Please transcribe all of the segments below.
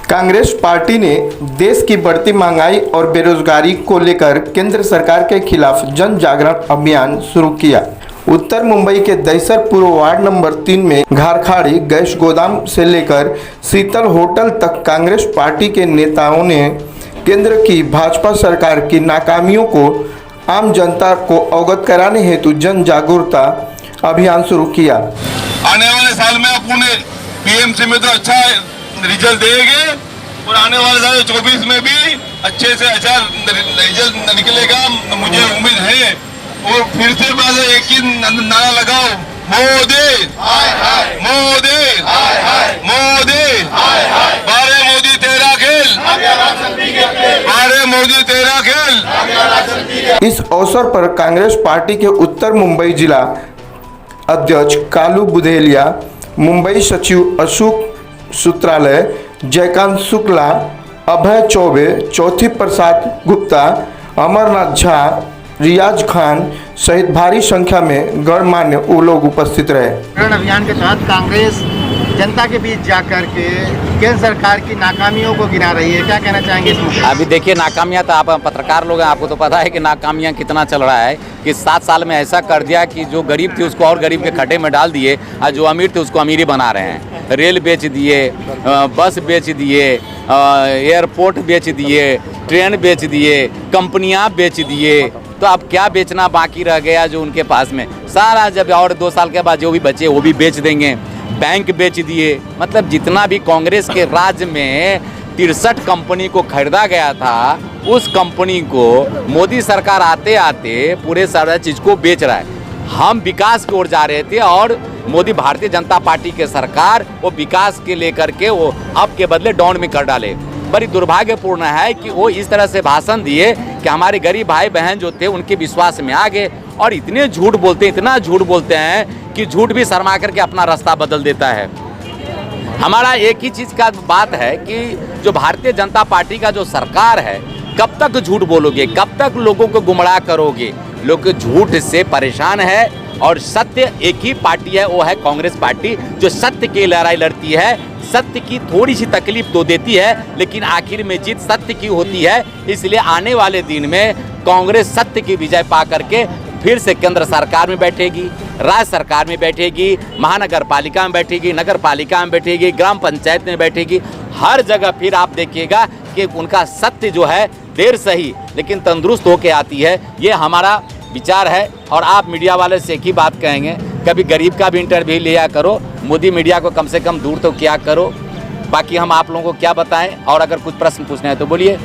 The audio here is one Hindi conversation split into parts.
कांग्रेस पार्टी ने देश की बढ़ती महंगाई और बेरोजगारी को लेकर केंद्र सरकार के खिलाफ जन जागरण अभियान शुरू किया। उत्तर मुंबई के दहिसरपुर वार्ड नंबर 3 में घारखाड़ी गैस गोदाम से लेकर शीतल होटल तक कांग्रेस पार्टी के नेताओं ने केंद्र की भाजपा सरकार की नाकामियों को आम जनता को अवगत कराने हेतु जन जागरूकता अभियान शुरू किया। आने वाले साल में अपने पीएमसी में तो अच्छा रिजल्ट देंगे और आने वाले साल 24 में भी अच्छे से अच्छा रिजल्ट निकलेगा, मुझे उम्मीद है। और फिर से बस एक ही नारा लगाओ, मोदी मोदी मोदी, बारे मोदी तेरा खेल, बारे मोदी तेरा खेल। इस अवसर पर कांग्रेस पार्टी के उत्तर मुंबई जिला अध्यक्ष कालू बुधेलिया, मुंबई सचिव अशोक सूत्रालय, जयकांत शुक्ला, अभय चौबे, चौथी प्रसाद गुप्ता, अमरनाथ झा, रियाज खान सहित भारी संख्या में गणमान्य लोग उपस्थित रहे। अभियान के तहत कांग्रेस जनता के बीच जाकर के केंद्र सरकार की नाकामियों को गिना रही है, क्या कहना चाहेंगे इसमें? अभी देखिए, नाकामियां तो आप पत्रकार लोग हैं, आपको तो पता है कि नाकामियां कितना चल रहा है कि 7 साल में ऐसा कर दिया कि जो गरीब थे उसको और गरीब के खड्डे में डाल दिए और जो अमीर थे उसको अमीरी बना रहे हैं। रेल बेच दिए, बस बेच दिए, एयरपोर्ट बेच दिए, ट्रेन बेच दिए, कंपनियां बेच दिए, तो अब क्या बेचना बाकी रह गया जो उनके पास में? सारा जब और 2 साल के बाद जो भी बचे वो भी बेच देंगे। बैंक बेच दिए, मतलब जितना भी कांग्रेस के राज्य में 63 कंपनी को खरीदा गया था, उस कंपनी को मोदी सरकार आते आते पूरे सारा चीज़ को बेच रहा है। हम विकास की ओर जा रहे थे और मोदी भारतीय जनता पार्टी के सरकार वो विकास के लेकर के वो अब के बदले डाउन में कर डाले। बड़ी दुर्भाग्यपूर्ण है कि वो इस तरह से भाषण दिए कि हमारे गरीब भाई बहन जो थे उनके विश्वास में आ गए और इतने झूठ बोलते हैं, इतना झूठ बोलते हैं कि झूठ भी शर्मा करके अपना रास्ता बदल देता है। हमारा एक ही चीज़ का बात है कि जो भारतीय जनता पार्टी का जो सरकार है, कब तक झूठ बोलोगे, कब तक लोगों को गुमराह करोगे? लोग झूठ से परेशान है और सत्य एक ही पार्टी है, वो है कांग्रेस पार्टी, जो सत्य की लड़ाई लड़ती है। सत्य की थोड़ी सी तकलीफ तो देती है लेकिन आखिर में जीत सत्य की होती है। इसलिए आने वाले दिन में कांग्रेस सत्य की विजय पा करके फिर से केंद्र सरकार में बैठेगी, राज्य सरकार में बैठेगी, महानगर पालिका में बैठेगी, नगर पालिका में बैठेगी, ग्राम पंचायत में बैठेगी। हर जगह फिर आप देखिएगा कि उनका सत्य जो है देर सही लेकिन तंदुरुस्त होके आती है। ये हमारा विचार है और आप मीडिया वाले से एक ही बात कहेंगे, कभी गरीब का भी इंटरव्यू लिया करो, मोदी मीडिया को कम से कम दूर तो किया करो। बाकी हम आप लोगों को क्या बताएं, और अगर कुछ प्रश्न पूछना है तो बोलिए।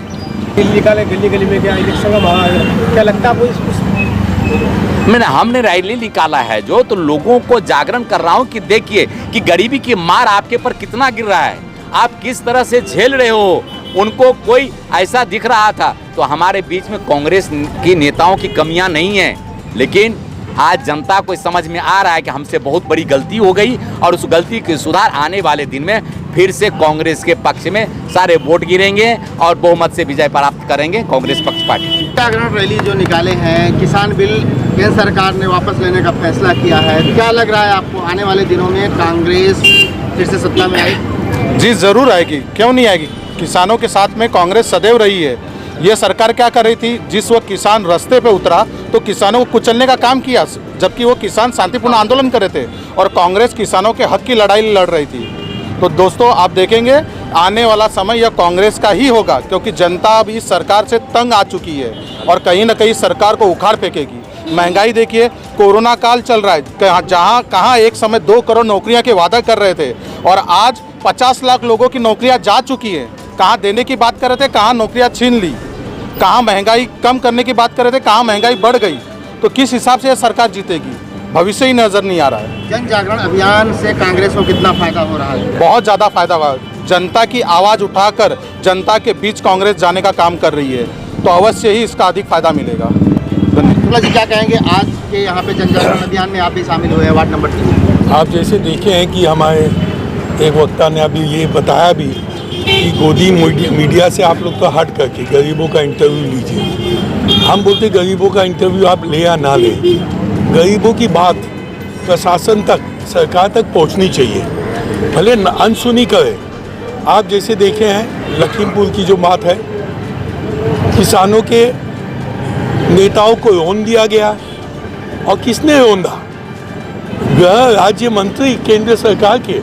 निकाले गली गली में क्या इलेक्शन का माहौल, क्या लगता है आपको? हमने रैली निकाला है जो, तो लोगों को जागरण कर रहा हूँ कि देखिए कि गरीबी की मार आपके पर कितना गिर रहा है, आप किस तरह से झेल रहे हो। उनको कोई ऐसा दिख रहा था तो हमारे बीच में कांग्रेस के नेताओं की कमियां नहीं हैं, लेकिन आज जनता को समझ में आ रहा है कि हमसे बहुत बड़ी गलती हो गई और उस गलती के सुधार आने वाले दिन में फिर से कांग्रेस के पक्ष में सारे वोट गिरेंगे और बहुमत से विजय प्राप्त करेंगे कांग्रेस पक्ष पार्टी। जागरण रैली जो निकाले हैं, किसान बिल केंद्र सरकार ने वापस लेने का फैसला किया है, क्या लग रहा है आपको आने वाले दिनों में कांग्रेस फिर से सत्ता में आएगी? जी ज़रूर आएगी, क्यों नहीं आएगी। किसानों के साथ में कांग्रेस सदैव रही है। ये सरकार क्या कर रही थी, जिस वक्त किसान रास्ते पे उतरा तो किसानों को कुचलने का काम किया, जबकि वो किसान शांतिपूर्ण आंदोलन कर रहे थे और कांग्रेस किसानों के हक की लड़ाई लड़ रही थी। तो दोस्तों आप देखेंगे आने वाला समय यह कांग्रेस का ही होगा, क्योंकि जनता अब इस सरकार से तंग आ चुकी है और कहीं ना कहीं सरकार को उखाड़ फेंकेगी। महंगाई देखिए, कोरोना काल चल रहा है, जहाँ कहाँ एक समय 2 करोड़ नौकरियाँ के वादा कर रहे थे और आज 50 लाख लोगों की नौकरियाँ जा चुकी हैं। कहाँ देने की बात कर रहे थे, कहाँ नौकरियाँ छीन ली, कहाँ महंगाई कम करने की बात कर रहे थे, कहाँ महंगाई बढ़ गई। तो किस हिसाब से यह सरकार जीतेगी, भविष्य ही नज़र नहीं आ रहा है। जन जागरण अभियान से कांग्रेस को कितना फायदा हो रहा है? बहुत ज़्यादा फायदा हुआ। जनता की आवाज़ उठाकर जनता के बीच कांग्रेस जाने का काम कर रही है, तो अवश्य ही इसका अधिक फायदा मिलेगा। धन्यवाद जी, क्या कहेंगे आज के यहाँ पे जन जागरण अभियान में आप भी शामिल हुए हैं वार्ड नंबर 3? आप जैसे देखे हैं कि हमारे एक वक्ता ने अभी ये बताया भी कि गोदी मीडिया से आप लोग तो हट करके गरीबों का इंटरव्यू लीजिए। हम बोलते गरीबों का इंटरव्यू आप ले या ना ले, गरीबों की बात प्रशासन तक, सरकार तक पहुंचनी चाहिए, भले अनसुनी करे। आप जैसे देखे हैं लखीमपुर की जो बात है, किसानों के नेताओं को रोन दिया गया, और किसने रोंदा? गृह राज्य मंत्री केंद्र सरकार के।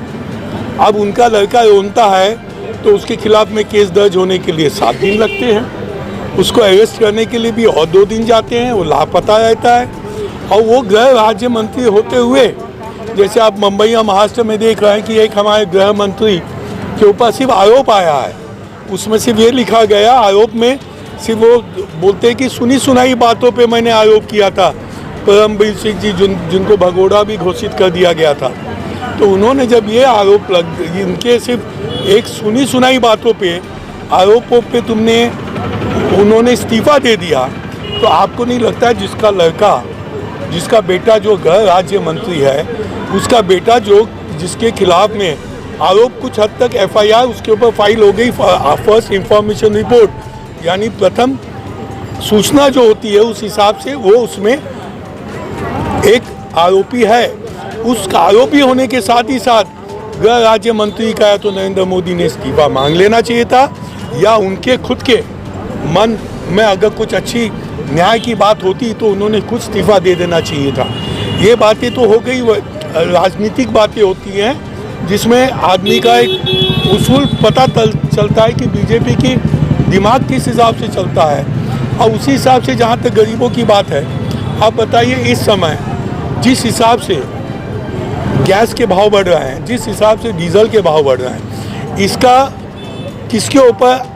अब उनका लड़का रोनता है तो उसके खिलाफ में केस दर्ज होने के लिए 7 दिन लगते हैं, उसको अरेस्ट करने के लिए भी और 2 दिन जाते हैं, वो लापता रहता है। और वो गृह राज्य मंत्री होते हुए, जैसे आप मुंबई या महाराष्ट्र में देख रहे हैं कि एक हमारे गृह मंत्री के ऊपर सिर्फ आरोप आया है, उसमें सिर्फ ये लिखा गया, आरोप में सिर्फ वो बोलते हैं कि सुनी सुनाई बातों पे मैंने आरोप किया था। परमबीर सिंह जी जिनको भगोड़ा भी घोषित कर दिया गया था, तो उन्होंने जब ये आरोप इनके सिर्फ एक सुनी सुनाई बातों पे, आरोपों पे उन्होंने इस्तीफा दे दिया, तो आपको नहीं लगता है जिसका बेटा जो गृह राज्य मंत्री है, उसका बेटा जिसके खिलाफ में आरोप कुछ हद तक FIR उसके ऊपर फाइल हो गई, फर्स्ट इंफॉर्मेशन रिपोर्ट, यानी प्रथम सूचना जो होती है उस हिसाब से वो उसमें एक आरोपी है। उस आरोपी होने के साथ ही साथ गृह राज्य मंत्री का या तो नरेंद्र मोदी ने इस्तीफा मांग लेना चाहिए था, या उनके खुद के मन में अगर कुछ अच्छी न्याय की बात होती तो उन्होंने कुछ इस्तीफा दे देना चाहिए था। ये बातें तो हो गई, राजनीतिक बातें होती हैं जिसमें आदमी का एक उसूल पता चलता है कि बीजेपी की दिमाग किस हिसाब से चलता है, और उसी हिसाब से जहाँ तक गरीबों की बात है, आप बताइए इस समय जिस हिसाब से गैस के भाव बढ़ रहे हैं, जिस हिसाब से डीजल के भाव बढ़ रहे हैं, इसका किसके ऊपर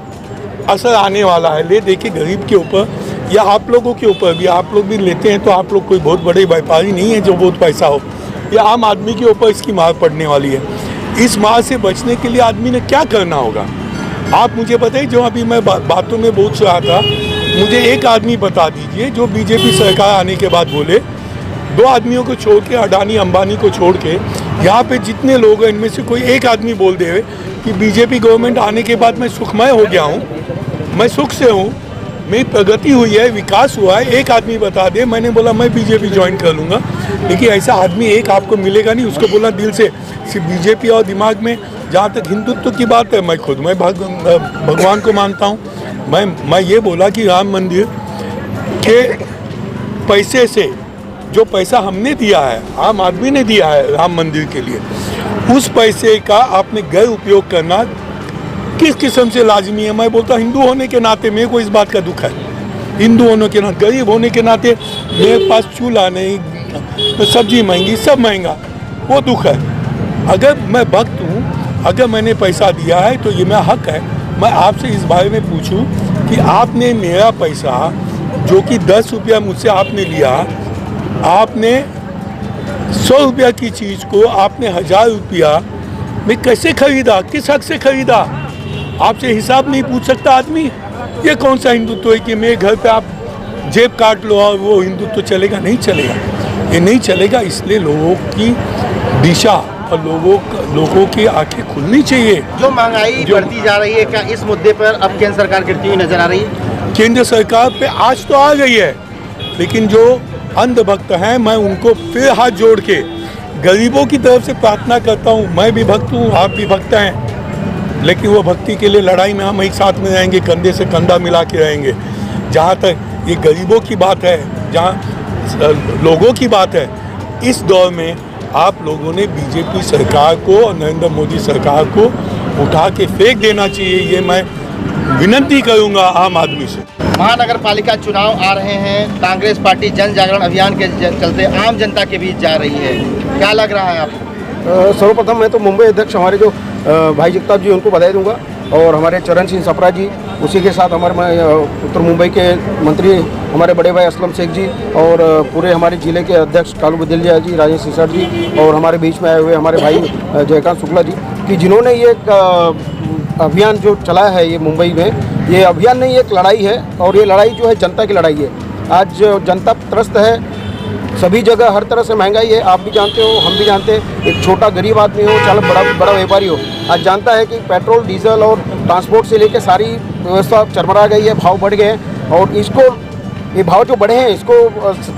असर आने वाला है? ले देखिए गरीब के ऊपर या आप लोगों के ऊपर भी। आप लोग भी लेते हैं तो आप लोग कोई बहुत बड़े व्यापारी नहीं है जो बहुत पैसा हो, या आम आदमी के ऊपर इसकी मार पड़ने वाली है। इस मार से बचने के लिए आदमी ने क्या करना होगा? आप मुझे बताइए, जो अभी मैं बातों में पूछ रहा था, मुझे एक आदमी बता दीजिए जो बीजेपी सरकार आने के बाद बोले, 2 आदमियों को छोड़ के, अडानी अंबानी को छोड़ के, यहाँ पे जितने लोग हैं इनमें से कोई एक आदमी बोल दे कि बीजेपी गवर्नमेंट आने के बाद मैं सुखमय हो गया हूँ, मैं सुख से हूँ, मेरी प्रगति हुई है, विकास हुआ है। एक आदमी बता दे मैंने बोला मैं बीजेपी ज्वाइन कर लूँगा, लेकिन ऐसा आदमी एक आपको मिलेगा नहीं। उसको बोलना दिल से, सिर्फ बीजेपी और दिमाग में। जहाँ तक हिंदुत्व की बात है, मैं खुद भगवान को मानता हूँ। मैं ये बोला कि राम मंदिर के पैसे से, जो पैसा हमने दिया है, आम आदमी ने दिया है राम मंदिर के लिए, उस पैसे का आपने गैर उपयोग करना किस किस्म से लाजमी है? मैं बोलता हिंदू होने के नाते मेरे को इस बात का दुख है। हिंदू होने के नाते, गरीब होने के नाते मेरे पास चूल्हा नहीं, तो सब्जी महंगी, सब महंगा, वो दुख है। अगर मैं भक्त हूँ, अगर मैंने पैसा दिया है तो ये मेरा हक है। मैं आपसे इस बारे में पूछूं कि आपने मेरा पैसा जो कि 10 रुपया मुझसे आपने लिया, आपने 100 रुपया की चीज़ को आपने 1000 रुपया में कैसे खरीदा? किस हक से खरीदा? आपसे हिसाब नहीं पूछ सकता आदमी? ये कौन सा हिंदुत्व है कि मेरे घर पे आप जेब काट लो और वो हिंदुत्व चलेगा? नहीं चलेगा, ये नहीं चलेगा। इसलिए लोगों की दिशा और लोगों की आंखें खुलनी चाहिए। जो महंगाई बढ़ती जा रही है, क्या इस मुद्दे पर अब केंद्र सरकार गिरती हुई नजर आ रही है? केंद्र सरकार पे आज तो आ गई है, लेकिन जो अंधभक्त हैं, मैं उनको फिर हाथ जोड़ के गरीबों की तरफ से प्रार्थना करता हूँ। मैं भी भक्त हूँ, आप भी भक्त हैं, लेकिन वो भक्ति के लिए लड़ाई में हम एक साथ में रहेंगे, कंधे से कंधा मिला के रहेंगे। जहाँ तक ये गरीबों की बात है, जहाँ लोगों की बात है, इस दौर में आप लोगों ने बीजेपी सरकार को और नरेंद्र मोदी सरकार को उठा के फेंक देना चाहिए। ये मैं विनती करूँगा आम आदमी से। महानगर पालिका चुनाव आ रहे हैं, कांग्रेस पार्टी जन जागरण अभियान के चलते आम जनता के बीच जा रही है, क्या लग रहा है आपको? सर्वप्रथम मैं तो मुंबई अध्यक्ष हमारे जो भाई जगताप जी उनको बधाई दूंगा, और हमारे चरण सिंह सप्रा जी, उसी के साथ हमारे उत्तर मुंबई के मंत्री हमारे बड़े भाई असलम शेख जी, और पूरे हमारे जिले के अध्यक्ष कालू बदलिया जी, राजेश सिसर जी, और हमारे बीच में आए हुए हमारे भाई जयकांत शुक्ला जी, कि जिन्होंने ये अभियान जो चलाया है ये मुंबई में, ये अभियान नहीं, एक लड़ाई है, और ये लड़ाई जो है जनता की लड़ाई है। आज जनता त्रस्त है, सभी जगह हर तरह से महंगाई है, आप भी जानते हो, हम भी जानते हैं। एक छोटा गरीब आदमी हो, चाहे बड़ा व्यापारी हो, आज जानता है कि पेट्रोल, डीजल और ट्रांसपोर्ट से लेकर सारी व्यवस्था चरमरा गई है, भाव बढ़ गए हैं, और इसको ये भाव जो बढ़े हैं इसको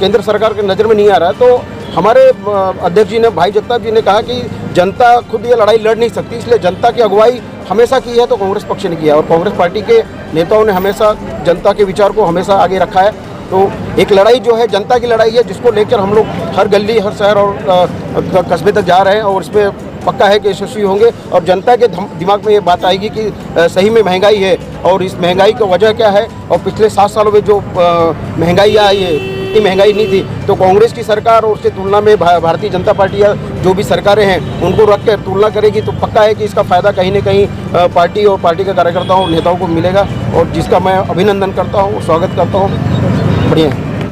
केंद्र सरकार के नज़र में नहीं आ रहा है। तो हमारे अध्यक्ष जी ने, भाई जगताप जी ने कहा कि जनता खुद ये लड़ाई लड़ नहीं सकती, इसलिए जनता की अगुवाई हमेशा की है तो कांग्रेस पक्ष ने किया, और कांग्रेस पार्टी के नेताओं ने हमेशा जनता के विचार को हमेशा आगे रखा है। तो एक लड़ाई जो है जनता की लड़ाई है, जिसको लेकर हम लोग हर गली, हर शहर और कस्बे तक जा रहे हैं, और इसमें पक्का है कि यशस्वी होंगे। और जनता के दिमाग में ये बात आएगी कि सही में महंगाई है, और इस महंगाई का वजह क्या है, और पिछले 7 सालों में जो महंगाई आई है, इतनी महंगाई नहीं थी। तो कांग्रेस की सरकार और उससे तुलना में भारतीय जनता पार्टी या जो भी सरकारें हैं उनको रख कर तुलना करेगी, तो पक्का है कि इसका फ़ायदा कहीं न कहीं पार्टी और पार्टी के कार्यकर्ताओं और नेताओं को मिलेगा, और जिसका मैं अभिनंदन करता हूँ, स्वागत करता हूँ। बढ़िया है।